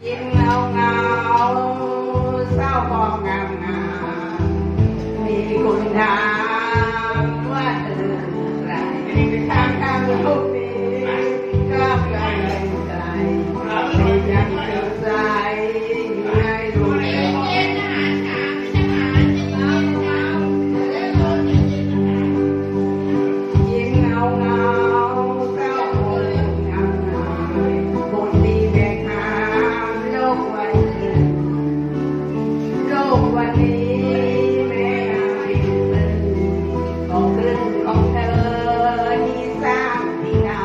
ยิ้มเงาเศร้าพองงามมีคุณถามว่าเธอไรข้างลูกนี้ก็ไกลไกลไม่ยังเกิดใจให้รู้ยิ้มเงาเศร้าพองงามคนดีแบกหามโลกวันนี้แม่นายของครึ่งของเธอที่สร้างที่นำ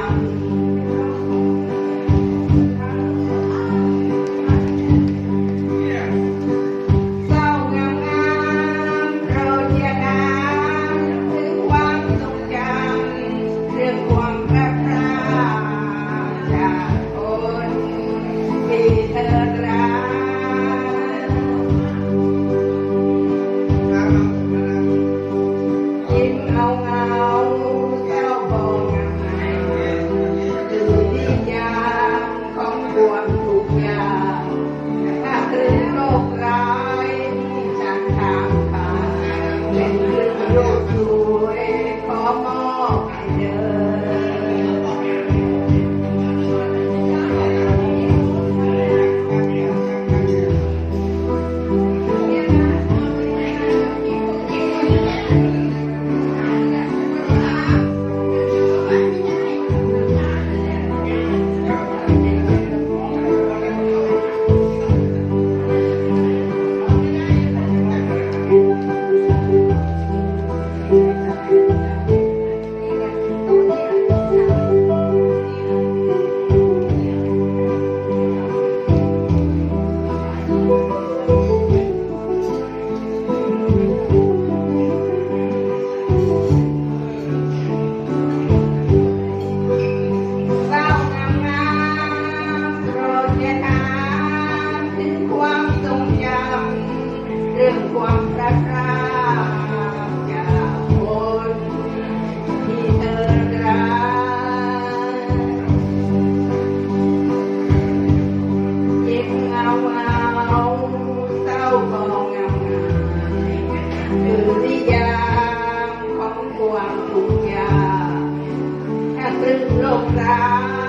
เศร้างามโปรดอย่านานถึงความทรงจำเรื่องความรักจากคนที่เธอรักยิ้มเงาเศร้าพองงามคือนิยามของความทุกข์ยากถ้าคืนโลกร้ายที่ฉันทางผ่านเป็นเรื่องโลกสวยขอมอบให้เธเศร้างามโปรดอย่าถามถึงความทรงจำเรื่องความรักจากคนที่เธอรักยิ้มเงาเศร้าพองงามคือนิยามของความทุกข์ยากถ้าครึ่งโลกร้าย